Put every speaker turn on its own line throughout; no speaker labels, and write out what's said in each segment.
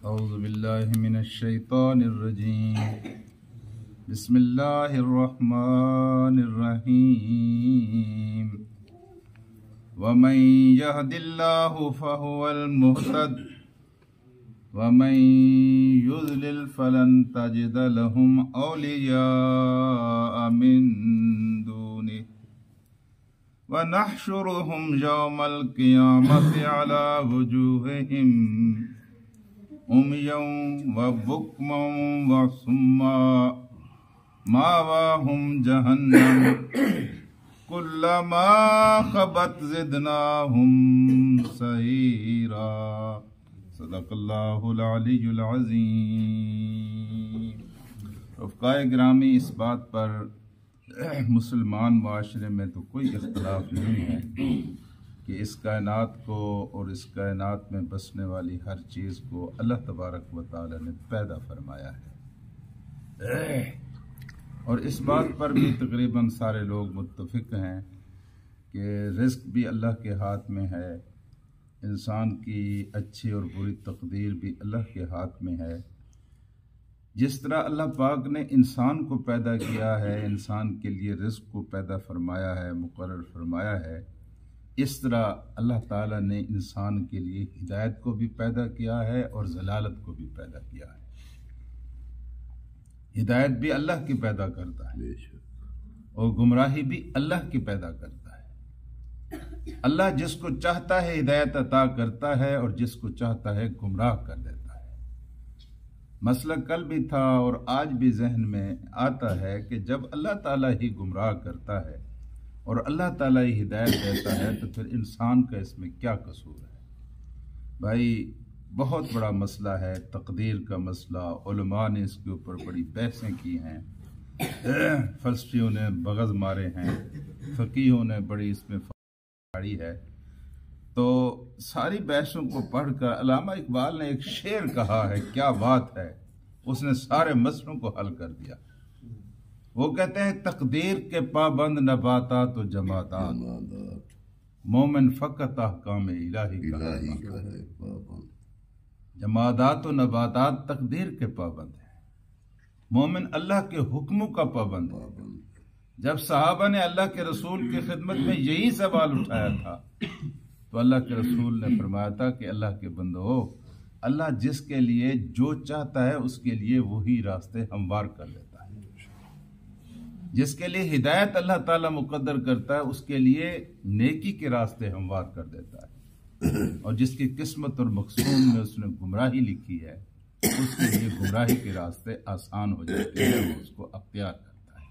أعوذ بالله من الشيطان الرجيم بسم الله الرحمن الرحيم ومن يهد الله فهو المهتد ومن يضلل فلن تجد لهم أولياء من دونه ونحشرهم يوم القيامة على وجوههم عميا وبكما وصما مأواهم جهنم كلما خبت زدناهم سعيرا صدق اللہ العلی العظیم۔ رفقائے گرامی، اس بات پر مسلمان معاشرے میں تو کوئی اختلاف نہیں ہے کہ اس کائنات کو اور اس کائنات میں بسنے والی ہر چیز کو اللہ تبارک و تعالی نے پیدا فرمایا ہے، اور اس بات پر بھی تقریباً سارے لوگ متفق ہیں کہ رزق بھی اللہ کے ہاتھ میں ہے، انسان کی اچھی اور بری تقدیر بھی اللہ کے ہاتھ میں ہے۔ جس طرح اللہ پاک نے انسان کو پیدا کیا ہے، انسان کے لیے رزق کو پیدا فرمایا ہے، مقرر فرمایا ہے، اس طرح اللہ تعالیٰ نے انسان کے لیے ہدایت کو بھی پیدا کیا ہے اور ضلالت کو بھی پیدا کیا ہے۔ ہدایت بھی اللہ کی پیدا کرتا ہے اور گمراہی بھی اللہ کی پیدا کرتا ہے۔ اللہ جس کو چاہتا ہے ہدایت عطا کرتا ہے اور جس کو چاہتا ہے گمراہ کر دیتا ہے۔ مسئلہ کل بھی تھا اور آج بھی ذہن میں آتا ہے کہ جب اللہ تعالیٰ ہی گمراہ کرتا ہے اور اللہ تعالیٰ ہی ہدایت دیتا ہے تو پھر انسان کا اس میں کیا قصور ہے؟ بھائی بہت بڑا مسئلہ ہے، تقدیر کا مسئلہ، علماء نے اس کے اوپر بڑی بحثیں کی ہیں، فلسفیوں نے بغض مارے ہیں، فقیہوں نے بڑی اس میں پڑھی ہے۔ تو ساری بحثوں کو پڑھ کر علامہ اقبال نے ایک شعر کہا ہے، کیا بات ہے، اس نے سارے مسئلوں کو حل کر دیا۔ وہ کہتے ہیں تقدیر کے پابند نباتات و جمادات، مومن فقط احکام الہی کا ہے پابند۔ جمادات و نباتات تقدیر کے پابند ہیں، مومن اللہ کے حکموں کا پابند ہے۔ جب صحابہ نے اللہ کے رسول کی خدمت میں یہی سوال اٹھایا تھا تو اللہ کے رسول نے فرمایا تھا کہ اللہ کے بندو، اللہ جس کے لیے جو چاہتا ہے اس کے لیے وہی راستے ہموار کر دیتا ہے۔ جس کے لیے ہدایت اللہ تعالیٰ مقدر کرتا ہے اس کے لیے نیکی کے راستے ہموار کر دیتا ہے، اور جس کی قسمت اور مقسوم میں اس نے گمراہی لکھی ہے اس کے لیے گمراہی کے راستے آسان ہو جاتے ہیں، وہ اس کو اختیار کرتا ہے۔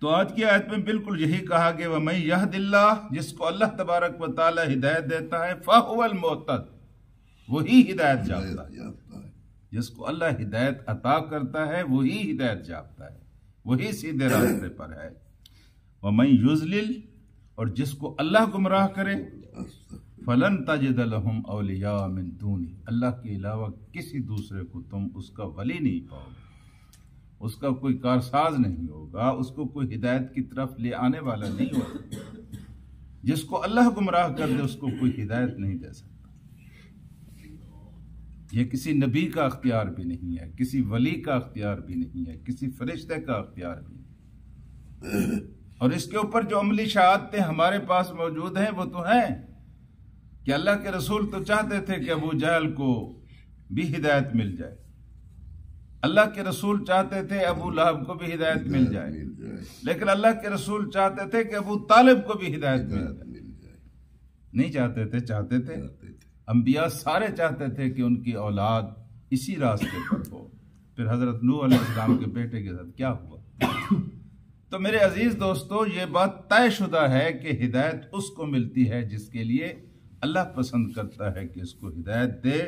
تو آج کی آیت میں بالکل یہی کہا کہ وَمَن يَهْدِ اللَّهُ، جس کو اللہ تبارک و تعالی ہدایت دیتا ہے، فَهُوَ الْمُهْتَدِ، وہی ہدایت یافتہ ہے۔ جس کو اللہ ہدایت عطا کرتا ہے وہی ہدایت یافتہ ہے، وہی سیدھے راستے پر ہے۔ وَمَن يُضْلِلْ، اور جس کو اللہ گمراہ کرے، فَلَن تَجِدَ لَهُمْ أَوْلِيَاءَ مِن دُونِهِ، اللہ کے علاوہ کسی دوسرے کو تم اس کا ولی نہیں پاؤ گے، اس کا کوئی کارساز نہیں ہوگا، اس کو کوئی ہدایت کی طرف لے آنے والا نہیں ہوگا۔ جس کو اللہ گمراہ کر دے اس کو کوئی ہدایت نہیں دے سکتا۔ یہ کسی نبی کا اختیار بھی نہیں ہے، کسی ولی کا اختیار بھی نہیں ہے، کسی فرشتے کا اختیار بھی نہیں۔ اور اس کے اوپر جو عملی شہادتیں ہمارے پاس موجود ہیں وہ تو ہیں کہ اللہ کے رسول تو چاہتے تھے کہ ابو جہل کو بھی ہدایت مل جائے، اللہ کے رسول چاہتے تھے ابو لہب کو بھی ہدایت مل جائے، لیکن اللہ کے رسول چاہتے تھے کہ ابو طالب کو بھی ہدایت مل جائے۔ نہیں چاہتے تھے، چاہتے تھے۔ انبیاء سارے چاہتے تھے کہ ان کی اولاد اسی راستے پر ہو۔ پھر حضرت نوح علیہ السلام کے بیٹے کے ساتھ کیا ہوا؟ تو میرے عزیز دوستو، یہ بات طے شدہ ہے کہ ہدایت اس کو ملتی ہے جس کے لیے اللہ پسند کرتا ہے کہ اس کو ہدایت دے،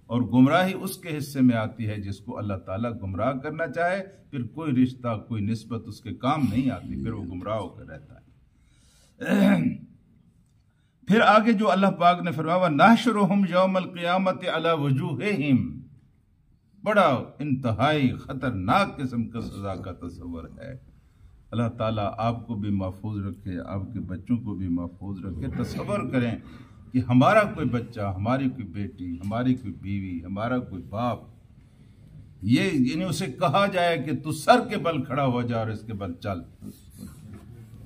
اور گمراہی اس کے حصے میں آتی ہے جس کو اللہ تعالیٰ گمراہ کرنا چاہے، پھر کوئی رشتہ کوئی نسبت اس کے کام نہیں آتی، پھر وہ گمراہ ہو کر رہتا ہے۔ پھر آگے جو اللہ پاک نے فرمایا وَنَحْشُرُهُمْ يَوْمَ الْقِيَامَةِ عَلَى وُجُوهِهِمْ، بڑا انتہائی خطرناک قسم کا سزا کا تصور ہے۔ اللہ تعالیٰ آپ کو بھی محفوظ رکھے، آپ کے بچوں کو بھی محفوظ رکھے۔ تصور کریں کہ ہمارا کوئی بچہ، ہماری کوئی بیٹی، ہماری کوئی بیوی، ہمارا کوئی باپ، یہ یعنی اسے کہا جائے کہ تو سر کے بل کھڑا ہو جا اور اس کے بل چل،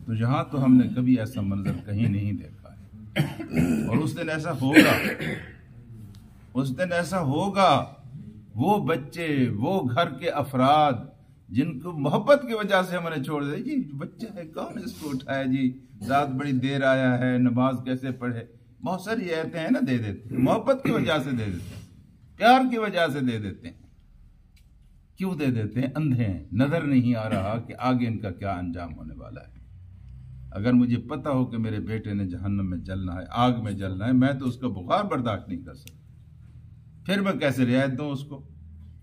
تو یہاں تو ہم نے کبھی ایسا منظر کہیں نہیں دیکھا ہے۔ اور اس دن ایسا ہوگا، اس دن ایسا ہوگا، وہ بچے، وہ گھر کے افراد جن کو محبت کی وجہ سے ہم نے چھوڑ دیا، جی بچہ ہے کون اس کو اٹھایا، جی رات بڑی دیر آیا ہے، نماز کیسے پڑھے، بہت ساری ایتیں ہیں نا، دے دیتے ہیں، محبت کی وجہ سے دے دیتے ہیں، پیار کی وجہ سے دے دیتے ہیں۔ کیوں دے دیتے ہیں؟ اندھے ہیں، نظر نہیں آ رہا کہ آگے ان کا کیا انجام ہونے والا ہے۔ اگر مجھے پتا ہو کہ میرے بیٹے نے جہنم میں جلنا ہے، آگ میں جلنا ہے، میں تو اس کا بخار برداشت نہیں کر سکتا، پھر میں کیسے رعایت دوں اس کو؟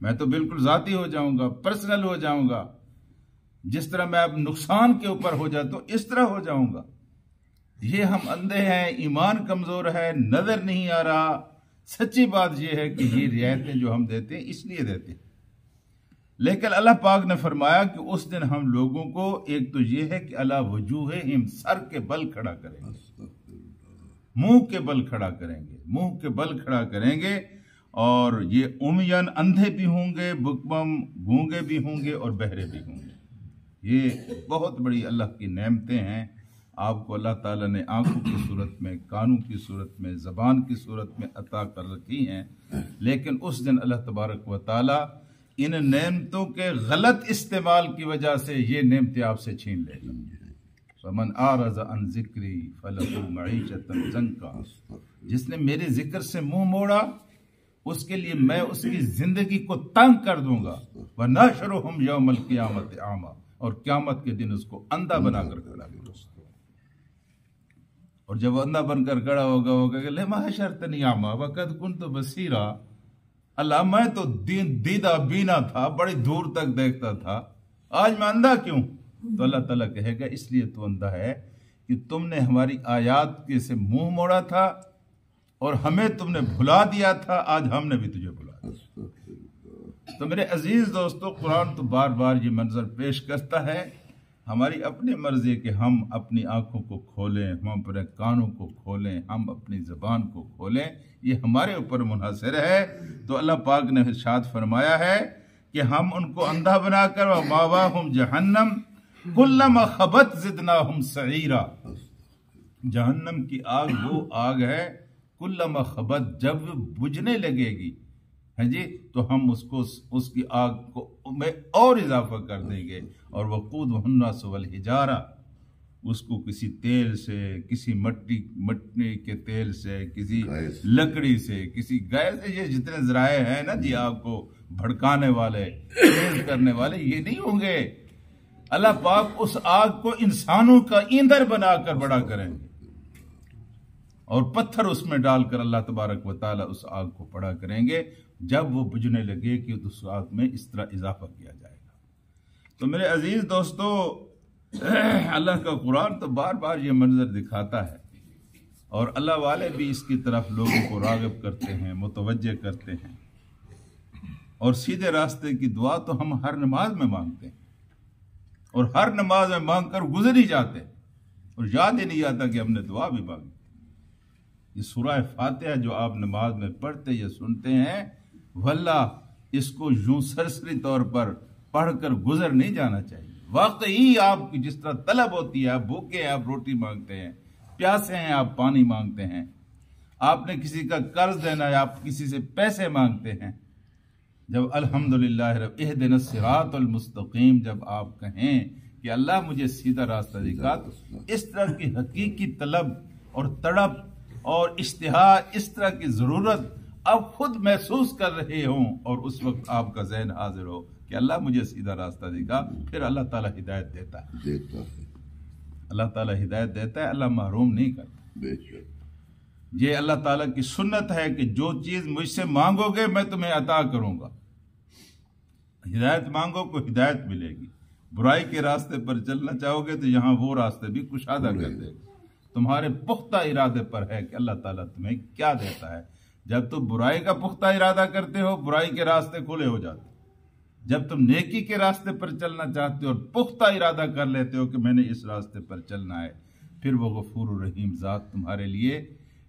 میں تو بالکل ذاتی ہو جاؤں گا، پرسنل ہو جاؤں گا، جس طرح میں اب نقصان کے اوپر ہو جاتا ہوں اس طرح ہو جاؤں گا۔ یہ ہم اندھے ہیں، ایمان کمزور ہے، نظر نہیں آ رہا۔ سچی بات یہ ہے کہ یہ رعایتیں جو ہم دیتے ہیں اس لیے دیتے ہیں، لیکن اللہ پاک نے فرمایا کہ اس دن ہم لوگوں کو ایک تو یہ ہے کہ اللہ وجوہہم، سر کے بل کھڑا کریں گے، منہ کے بل کھڑا کریں گے، منہ کے بل کھڑا کریں گے، اور یہ عمین، اندھے بھی ہوں گے، بکمم، گونگے بھی ہوں گے، اور بہرے بھی ہوں گے۔ یہ بہت بڑی اللہ کی نعمتیں ہیں۔ آپ کو اللہ تعالیٰ نے آنکھوں کی صورت میں، کانوں کی صورت میں، زبان کی صورت میں عطا کر رکھی ہیں، لیکن اس دن اللہ تبارک و تعالیٰ ان نعمتوں کے غلط استعمال کی وجہ سے یہ نعمتیں آپ سے چھین لے گا۔ فَمَنْ أَعْرَضَ عَنْ ذِكْرِي فَلَهُ مَعِيشَةً ضَنْكًا، جس نے میرے ذکر سے منہ موڑا اس کے لیے میں اس کی زندگی کو تنگ کر دوں گا۔ وَنَحْشُرُهُمْ يَوْمَ الْقِيَامَةِ أَعْمَىٰ، اور قیامت کے دن اس کو اندھا بنا کر کھڑا کروں۔ اور جب وہ اندھا بن کر کھڑا ہوگا وہ کہے گا لِمَ حَشَرْتَنِي أَعْمَىٰ وَقَدْ كُنْتُ بَصِيرًا، اللہ میں تو دیدہ بینا تھا، بڑی دور تک دیکھتا تھا، آج میں اندھا کیوں؟ تو اللہ تعالیٰ کہے گا اس لیے تو اندھا ہے کہ تم نے ہماری آیات کے سے منہ موڑا تھا اور ہمیں تم نے بھلا دیا تھا، آج ہم نے بھی تجھے بھلا دیا۔ تو میرے عزیز دوستو، قرآن تو بار بار یہ منظر پیش کرتا ہے۔ ہماری اپنی مرضی کہ ہم اپنی آنکھوں کو کھولیں، ہم اپنے کانوں کو کھولیں، ہم اپنی زبان کو کھولیں، یہ ہمارے اوپر منحصر ہے۔ تو اللہ پاک نے ارشاد فرمایا ہے کہ ہم ان کو اندھا بنا کر وَمَأْوَاهُمْ جَهَنَّمْ كُلَّمَا خَبَتْ زِدْنَاهُمْ سَعِيرًا، جہنم کی آگ وہ آگ ہے، کلما خبت، جب بجھنے لگے گی، ہے جی، تو ہم اس کی آگ کو میں اور اضافہ کر دیں گے، اور وقودہ الناس والحجارہ، اس کو کسی تیل سے، کسی مٹی کے تیل سے، کسی لکڑی سے، کسی گیس سے، یہ جتنے ذرائع ہیں نا جی آگ کو بھڑکانے والے، تیز کرنے والے، یہ نہیں ہوں گے۔ اللہ پاک اس آگ کو انسانوں کا ایندھن بنا کر بڑا کریں گے، اور پتھر اس میں ڈال کر اللہ تبارک و تعالیٰ اس آگ کو بڑا کریں گے۔ جب وہ بجھنے لگے کہ اس آگ میں اس طرح اضافہ کیا جائے گا۔ تو میرے عزیز دوستو، اللہ کا قرآن تو بار بار یہ منظر دکھاتا ہے، اور اللہ والے بھی اس کی طرف لوگوں کو راغب کرتے ہیں، متوجہ کرتے ہیں، اور سیدھے راستے کی دعا تو ہم ہر نماز میں مانگتے ہیں، اور ہر نماز میں مانگ کر گزر ہی جاتے ہیں، اور یاد ہی نہیں آتا کہ ہم نے دعا بھی مانگی۔ یہ سورہ فاتحہ جو آپ نماز میں پڑھتے یا سنتے ہیں، واللہ اس کو یوں سرسری طور پر پڑھ کر گزر نہیں جانا چاہیے۔ واقعی آپ کی جس طرح طلب ہوتی ہے، آپ بھوکے ہیں آپ روٹی مانگتے ہیں، پیاسے ہیں آپ پانی مانگتے ہیں، آپ نے کسی کا قرض دینا ہے آپ کسی سے پیسے مانگتے ہیں، جب الحمدللہ رب اہدنا الصراط المستقیم جب آپ کہیں کہ اللہ مجھے سیدھا راستہ دکھا، تو اس طرح کی حقیقی طلب اور تڑپ اور اشتہا، اس طرح کی ضرورت آپ خود محسوس کر رہے ہوں، اور اس وقت آپ کا ذہن حاضر ہو کہ اللہ مجھے سیدھا راستہ دکھا، پھر اللہ تعالیٰ ہدایت دیتا ہے، اللہ تعالیٰ ہدایت دیتا ہے، اللہ محروم نہیں کرتا۔ یہ اللہ تعالیٰ کی سنت ہے کہ جو چیز مجھ سے مانگو گے میں تمہیں عطا کروں گا۔ ہدایت مانگو کو ہدایت ملے گی، برائی کے راستے پر چلنا چاہو گے تو یہاں وہ راستے بھی کشادہ کر دے گا۔ تمہارے پختہ ارادے پر ہے کہ اللہ تعالیٰ تمہیں کیا دیتا ہے۔ جب تم برائی کا پختہ ارادہ کرتے ہو، برائی کے راستے کھلے ہو جاتے ہیں۔ جب تم نیکی کے راستے پر چلنا چاہتے ہو اور پختہ ارادہ کر لیتے ہو کہ میں نے اس راستے پر چلنا ہے، پھر وہ غفور الرحیم ذات تمہارے لیے